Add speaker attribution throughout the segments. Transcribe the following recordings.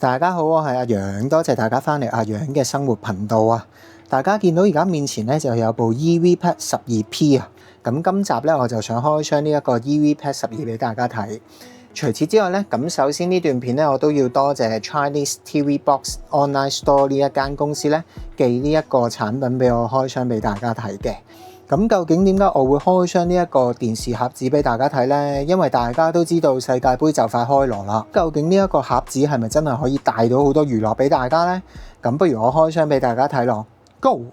Speaker 1: 大家好，我係阿楊，多謝大家翻嚟阿楊嘅生活頻道啊！大家見到而家面前咧就有部 EVPad 12P 啊，咁今集咧我就想開箱呢一個 EVPad 12俾大家睇。除此之外咧，咁首先呢段片咧我都要多謝 Chinese TV Box Online Store 呢一間公司咧寄呢一個產品俾我開箱俾大家睇嘅。咁究竟點解我會開箱呢一個電視盒子俾大家睇呢？因為大家都知道世界盃就快開鑼啦。究竟呢一個盒子係咪真係可以帶到好多娛樂俾大家呢？咁不如我開箱俾大家睇咯。Go！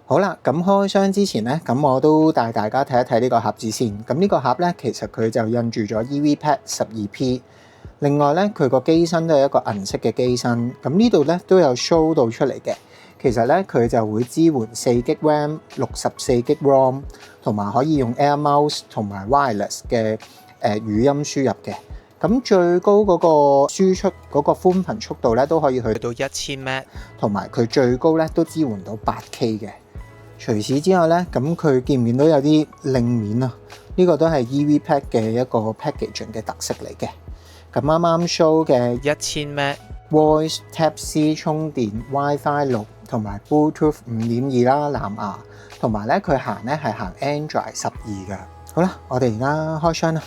Speaker 1: 好啦，咁開箱之前咧，咁我都帶大家睇一睇呢個盒子先。咁呢個盒咧，其實佢就印住咗 EVPad 12P。另外咧，佢個機身都係一個銀色嘅機身。咁呢度咧都有 show 到出嚟嘅。其實咧，佢就會支援4GB RAM、64GB ROM， 同埋可以用 Air Mouse 同埋 Wireless 嘅語音輸入嘅。咁最高嗰個輸出嗰個寬頻速度咧，都可以去到1000Mbps， 同埋佢最高咧都支援到 8K 嘅。除此之外咧，咁佢見唔見到有啲令面啊？呢個都係 EVPad 嘅一個 packaging 嘅特色嚟嘅。咁啱啱 show 嘅1000Mbps Voice Type-C 充電 WiFi 6同埋 Bluetooth 5.2啦，藍牙，同埋咧佢行咧係行 Android 12嘅。好啦，我哋而家開箱啦。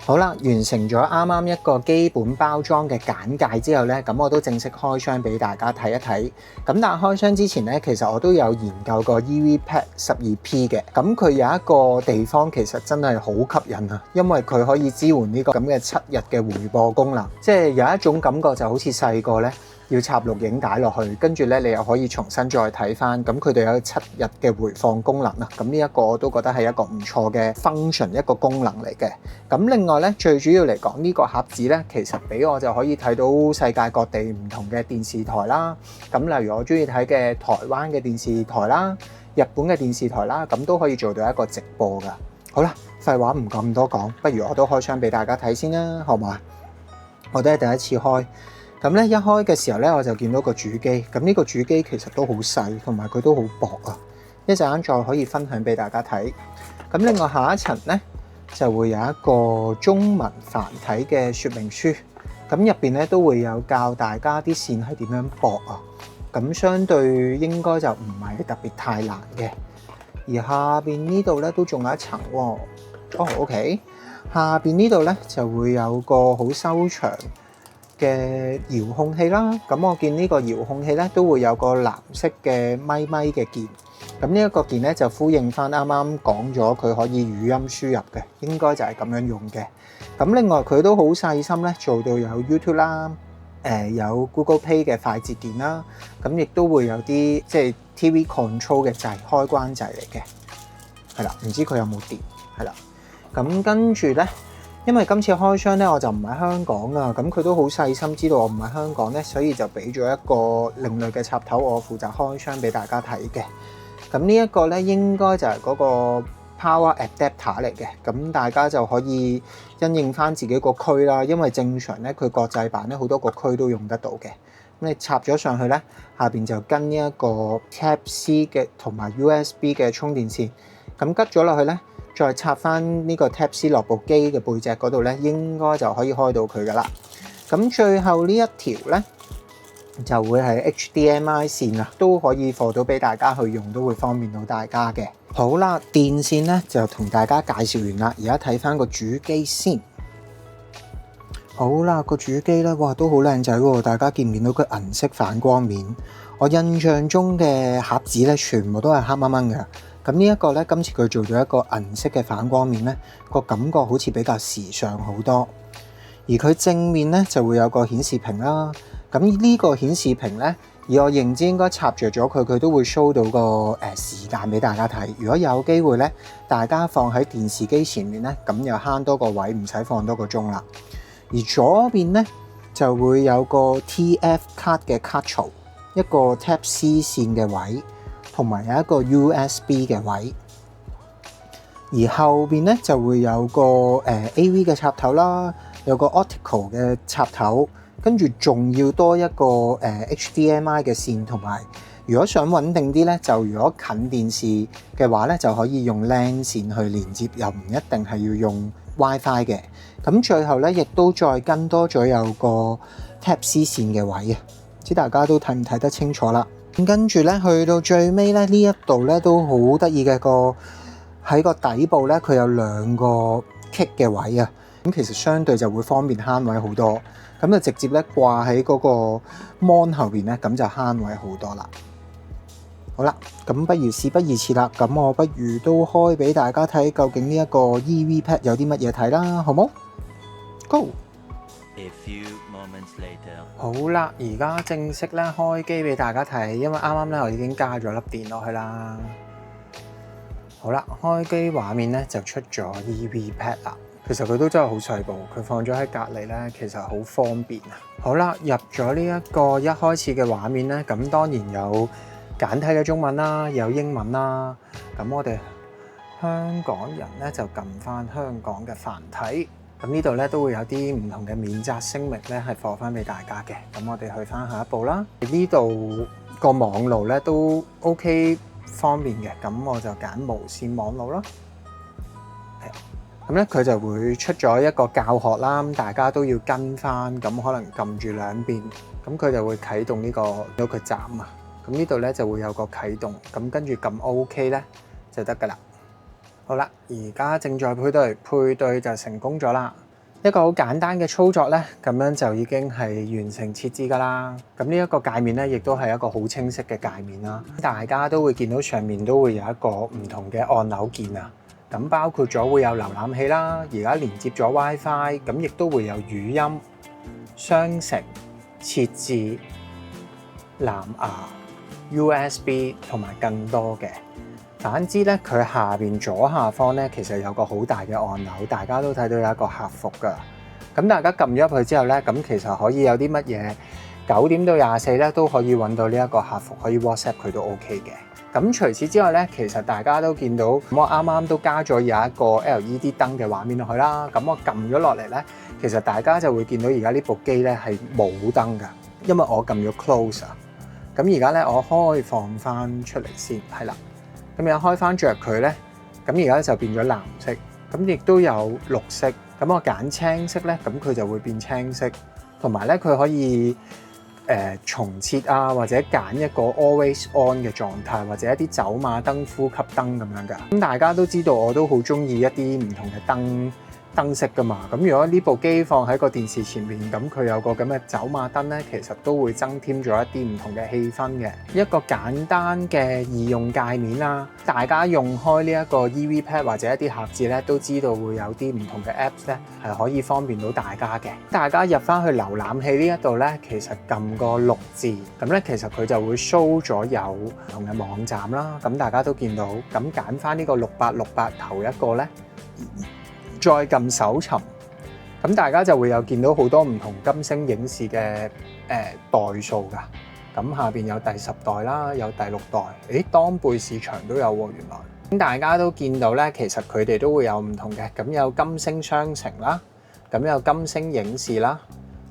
Speaker 1: 好啦，完成咗啱啱一個基本包裝嘅簡介之後咧，咁我都正式開箱俾大家睇一睇。咁但係開箱之前咧，其實我都有研究過 EVPad 12P 嘅。咁佢有一個地方其實真係好吸引啊，因為佢可以支援呢個咁嘅7日嘅回播功能，即係有一種感覺就好似細個咧要插錄影帶落去，跟住咧你又可以重新再睇翻。咁佢哋有7日嘅回放功能啊，咁呢一個我都覺得係一個唔錯嘅 function， 一個功能嚟嘅。咁另外咧，最主要嚟講呢個盒子咧，其實俾我就可以睇到世界各地唔同嘅電視台啦。咁例如我中意睇嘅台灣嘅電視台啦、日本嘅電視台啦，咁都可以做到一個直播噶。好啦，廢話唔咁多講，不如我都開箱俾大家睇先啦，好唔好啊？我都係第一次開。咁咧一開嘅時候咧，我就見到個主機。咁呢個主機其實都好細，同埋佢都好薄啊。一陣間再可以分享俾大家睇。咁另外下一層咧就會有一個中文繁體嘅說明書。咁入邊咧都會有教大家啲線係點樣駁啊。咁相對應該就唔係特別太難嘅。而下邊呢度咧都仲有一層喎。哦，OK。下邊呢度咧就會有個好修長嘅遙控器啦，咁我見呢個遙控器咧都會有個藍色嘅咪嘅鍵，咁呢一個鍵咧就呼應翻啱啱講咗佢可以語音輸入嘅，應該就係咁樣用嘅。咁另外佢都好細心咧，做到有 YouTube 啦，有 Google Play 嘅快捷鍵啦，咁亦都會有啲即係 TV Control 嘅掣，開關掣嚟嘅，係啦，唔知佢有冇電，係啦，咁跟住咧。因為今次開箱咧，我就唔喺香港啊，咁佢都好細心知道我唔喺香港咧，所以就俾咗一個另類嘅插頭，我負責開箱俾大家睇嘅。咁呢一個咧應該就係嗰個 Power Adapter 嚟嘅，咁大家就可以因應翻自己個區啦，因為正常咧佢國際版咧好多個區都用得到嘅。咁你插咗上去咧，下邊就跟呢一個 Type-C 嘅同埋 USB 嘅充電線，咁吉咗落去咧。再插翻呢個 Type-C 落部機嘅背脊嗰度咧，應該就可以開到佢噶啦。咁最後呢一條咧，就會係 HDMI 線啊，都可以放到俾大家去用，都會方便到大家嘅。好啦，電線咧就同大家介紹完啦，而家睇翻個主機先。好啦，個主機咧，哇，都好靚仔喎！大家見唔見到佢銀色反光面？我印象中嘅盒子咧，全部都係黑掹掹嘅。咁呢一個咧，今次佢做咗一個銀色嘅反光面咧，個感覺好似比較時尚好多。而佢正面咧就會有個顯示屏啦。咁呢個顯示屏咧，以我認知應該插着咗佢，佢都會 show 到個時間俾大家睇。如果有機會咧，大家放喺電視機前面咧，咁又慳多個位，唔使放多個鐘啦。而左邊咧就會有個 TF 卡嘅卡槽，一個 Type-C 線嘅位。同埋有一個 USB 嘅位，而後邊咧就會有個AV 嘅插頭啦，有個 Optical 嘅插頭，跟住仲要多一個HDMI 嘅線，同埋如果想穩定啲咧，就如果近電視嘅話咧，就可以用 LAN 線去連接，又唔一定係要用 WiFi 嘅。咁最後咧，亦都再跟多咗有個 Type-C 線嘅位啊，唔知大家都睇唔睇得清楚啦。咁跟住咧，去到最尾咧，呢一度咧都好得意嘅個。喺個底部咧，佢有兩個 kick 嘅位啊，咁其實相對就會方便慳位好多，咁就直接咧掛喺嗰個 mon 後邊咧，咁就慳位好多啦。好啦，咁不如事不宜遲啦，咁我不如都開俾大家睇，究竟呢一個 EV Pad 有啲乜嘢睇啦，好冇 ？Go！
Speaker 2: A few moments later.
Speaker 1: 好啦，而家正式咧開機俾大家睇，因為啱啱咧我已經加咗粒電落去啦。好啦，開機畫面咧就出咗 EV Pad 啦。其實佢都真係好細部，佢放咗喺隔離咧，其實好方便啊。好啦，入咗呢一個一開始嘅畫面咧，咁當然有簡體嘅中文啦，有英文啦。咁我哋香港人咧就撳翻香港嘅繁體。咁呢度咧都會有啲唔同嘅免責聲明咧，係放翻俾大家嘅。咁我哋去翻下一步啦。呢度個網路咧都 OK。方便嘅，咁我就揀無線網絡咯。咁咧佢就會出咗一個教學啦，咁大家都要跟翻，咁可能撳住兩邊，咁佢就會啟動呢個站啊。咁呢度咧就會有個啟動，咁跟住撳 OK 咧就得噶啦。好啦，而家正在配對，配對就成功咗啦。一個好簡單嘅操作咧，咁樣就已經係完成設置噶啦。咁呢一個界面咧，亦都係一個好清晰嘅界面啦。大家都會見到上面都會有一個唔同嘅按鈕鍵啊。咁包括咗會有瀏覽器啦，而家連接咗 WiFi，咁亦都會有語音、商城、設置、藍牙、USB 同埋更多嘅。反之咧，佢下邊左下方咧，其實有個好大嘅按鈕，大家都睇到有一個客服噶。咁大家撳咗入去之後咧，咁其實可以有啲乜嘢9點到24咧都可以揾到呢一個客服，可以 WhatsApp 佢都 OK 嘅。咁除此之外咧，其實大家都見到，咁我啱啱都加咗有一個 LED 燈嘅畫面落去啦。咁我撳咗落嚟咧，其實大家就會見到而家呢部機咧係冇燈噶，因為我撳咗 close 啊。咁而家咧我開放翻出嚟先，係啦。咁又開翻着佢咧，咁而家就變咗藍色，咁亦都有綠色。咁我揀青色咧，咁佢就會變青色。同埋咧，佢可以重設啊，或者揀一個 always on 嘅狀態，或者一啲走馬燈、呼吸燈咁樣㗎。咁大家都知道，我都好中意一啲唔同嘅燈飾㗎嘛。咁如果呢部機放喺個電視前面，咁佢有個咁嘅走馬燈咧，其實都會增添咗一啲唔同嘅氣氛嘅。一個簡單嘅易用界面啦，大家用開呢一個 EV Pad 或者一啲盒子咧，都知道會有啲唔同嘅 Apps 咧，係可以方便到大家嘅。大家入翻去瀏覽器呢一度咧，其實撳個6字，咁咧其實佢就會 show 咗有唔同嘅網站啦。咁大家都見到，咁揀翻呢個6868頭一個咧。再撳搜尋，咁大家就會有見到好多唔同金星影視嘅代數㗎。咁下邊有第10代啦，有第6代。誒，當貝市場都有喎，原來。咁大家都見到咧，其實佢哋都會有唔同嘅。咁有金星商城啦，咁有金星影視啦，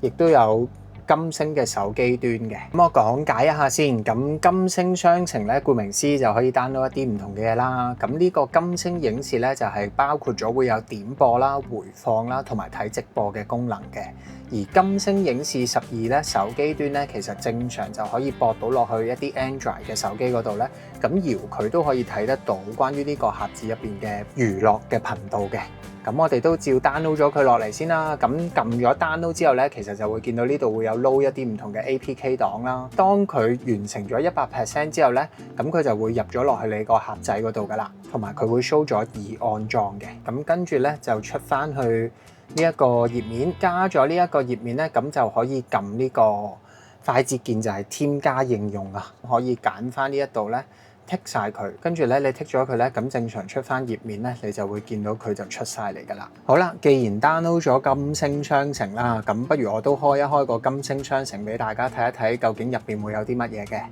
Speaker 1: 亦都有金星嘅手機端嘅。咁我講解一下先。咁金星商城咧，顧名思義就可以 download 一啲唔同嘅嘢啦。咁呢個金星影視咧，就係包括咗會有點播啦、回放啦，同埋睇直播嘅功能嘅。而金星影視12咧，手機端咧，其實正常就可以駁到落去一啲 Android 嘅手機嗰度咧，咁搖佢都可以睇得到關於呢個盒子入邊嘅娛樂嘅頻道嘅。咁我哋都照 download 咗佢落嚟先啦。咁撳咗 download 之後咧，其實就會見到呢度會有 load 一啲唔同嘅 APK 檔啦。當佢完成咗100% 之後咧，咁佢就會入咗落去你個盒仔嗰度噶啦，同埋佢會 show 咗已安裝嘅。咁跟住咧就出翻去呢一個頁面，加咗呢一個頁面咧，咁就可以撳呢個快捷鍵，就係添加應用啊，可以揀翻呢一度咧。剔晒佢，跟住咧你剔咗佢咧，咁正常出翻頁面咧，你就會見到佢就出晒嚟噶啦。好啦，既然 download 咗金星商城啦，咁不如我都開一開個金星商城俾大家睇一睇，究竟入邊會有啲乜嘢嘅。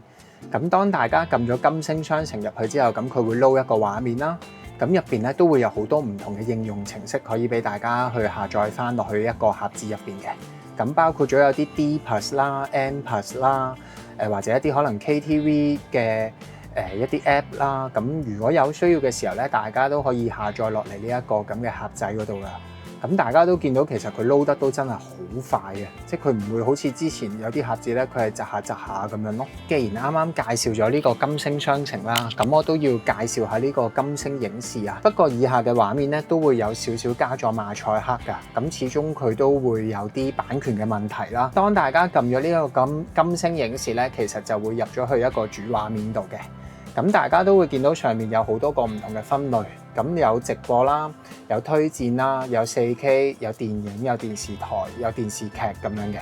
Speaker 1: 咁當大家撳咗金星商城入去之後，咁佢會 load 一個畫面啦。咁入邊咧都會有好多唔同嘅應用程式可以俾大家去下載翻落去一個盒子入邊嘅。咁包括咗有啲 D+ 啦、N+ 啦，或者一啲可能 KTV 嘅一啲 App 啦。咁如果有需要嘅時候咧，大家都可以下載落嚟呢一個咁嘅盒仔嗰度噶。咁大家都見到其實佢撈得都真係好快嘅，即係佢唔會好似之前有啲盒子咧，佢係窒下咁樣咯。既然啱啱介紹咗呢個金星雙情啦，咁我都要介紹下呢個金星影視啊。不過以下嘅畫面咧都會有少少加咗馬賽克㗎，咁始終佢都會有啲版權嘅問題啦。當大家撳咗呢個金星影視咧，其實就會入咗去一個主畫面度嘅。咁大家都會見到上面有好多個唔同嘅分類，咁有直播啦，有推薦啦，有 4K， 有電影，有電視台，有電視劇咁樣嘅。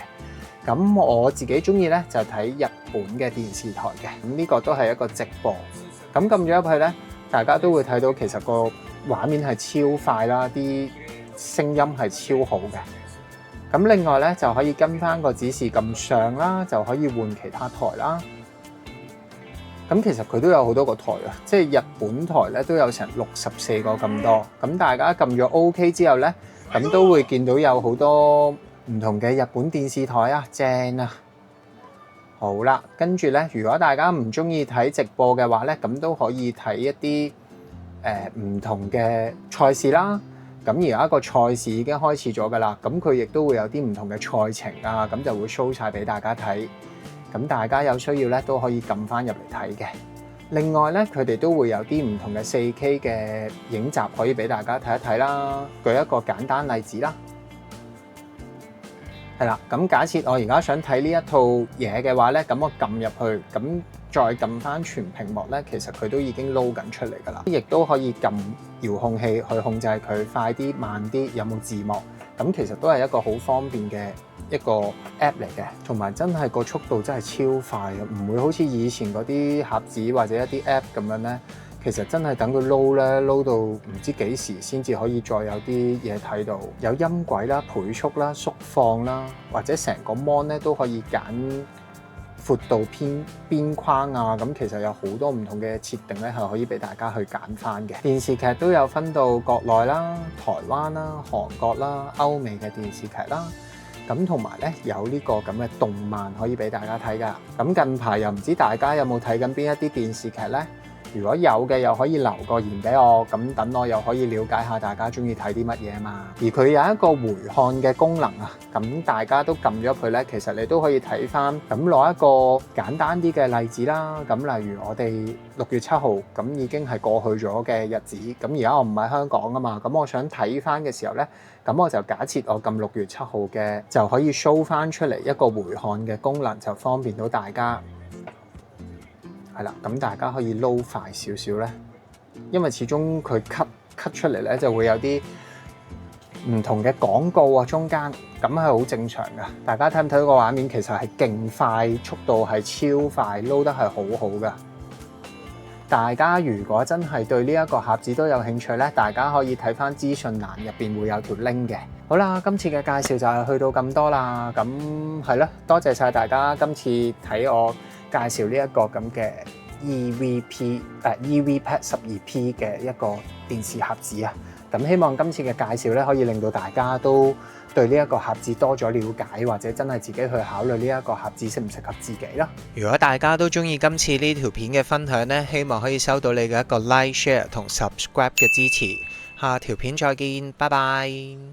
Speaker 1: 咁我自己中意咧就睇日本嘅電視台嘅，咁呢個都係一個直播。咁撳咗入去咧，大家都會睇到其實個畫面係超快啦，啲聲音係超好嘅。咁另外咧就可以跟翻個指示撳上啦，就可以換其他台啦。咁其實佢都有好多個台啊，即係日本台咧都有成64個咁多。咁大家撳咗 OK 之後咧，咁都會見到有好多唔同嘅日本電視台啊，正啊！好啦，跟住咧，如果大家唔中意睇直播嘅話咧，咁都可以睇一啲唔同嘅賽事啦。咁而家個賽事已經開始咗㗎啦，咁佢亦都會有啲唔同嘅賽程啊，咁就會 show 晒俾大家睇。咁大家有需要咧都可以撳翻入嚟睇嘅。另外咧，佢哋都會有啲唔同嘅 4K 嘅影集可以俾大家睇一睇啦。舉一個簡單例子啦，係啦。咁假設我而家想睇呢一套嘢嘅話咧，咁我撳入去，咁再撳翻全屏幕咧，其實佢都已經撈緊出嚟㗎啦。亦都可以撳遙控器去控制佢快啲、慢啲，有冇字幕。咁其實都係一個好方便嘅一個 app 嚟嘅，同埋真係個速度真係超快嘅，唔會好似以前嗰啲盒子或者一啲 app 咁樣咧。其實真係等佢撈咧，撈到唔知幾時先至可以再有啲嘢睇到，有音軌啦、倍速啦、縮放啦，或者成個 mon 咧都可以揀闊度邊框啊。咁其實有好多唔同嘅設定咧，係可以俾大家去揀翻嘅。電視劇都有分到國內啦、台灣啦、韓國啦、歐美嘅電視劇啦。咁同埋咧有呢個咁嘅動漫可以俾大家睇㗎。咁近排又唔知大家有冇睇緊邊一啲電視劇呢？如果有嘅，又可以留個言俾我，咁等我又可以了解下大家中意睇啲乜嘢嘛。而佢有一個回看嘅功能啊，咁大家都撳咗佢咧，其實你都可以睇翻。咁攞一個簡單啲嘅例子啦，咁例如我哋6月7號咁已經係過去咗嘅日子，咁而家我唔喺香港啊嘛，咁我想睇翻嘅時候咧，咁我就假設我撳6月7號嘅就可以 show 翻出嚟一個回看嘅功能，就方便到大家。係啦，咁大家可以撈快少少咧，因為始終佢 cut 出嚟咧就會有啲唔同嘅廣告啊，中間咁係好正常噶。大家睇唔睇到個畫面？其實係勁快，速度係超快，撈得係好好噶。大家如果真係對呢一個盒子都有興趣咧，大家可以睇翻資訊欄入邊會有條 link 嘅。好啦，今次嘅介紹就係去到咁多啦。咁係啦，多謝晒大家今次睇我介紹呢一個咁嘅 EVPad 12P 嘅一個電視盒子啊。咁希望今次嘅介紹咧，可以令到大家都對呢一個盒子多咗了解，或者真係自己去考慮呢一個盒子適唔適合自己啦。如果大家都中意今次呢條片嘅分享呢，希望可以收到你嘅一個 like、share 同 subscribe 嘅支持。下條片再見，拜拜。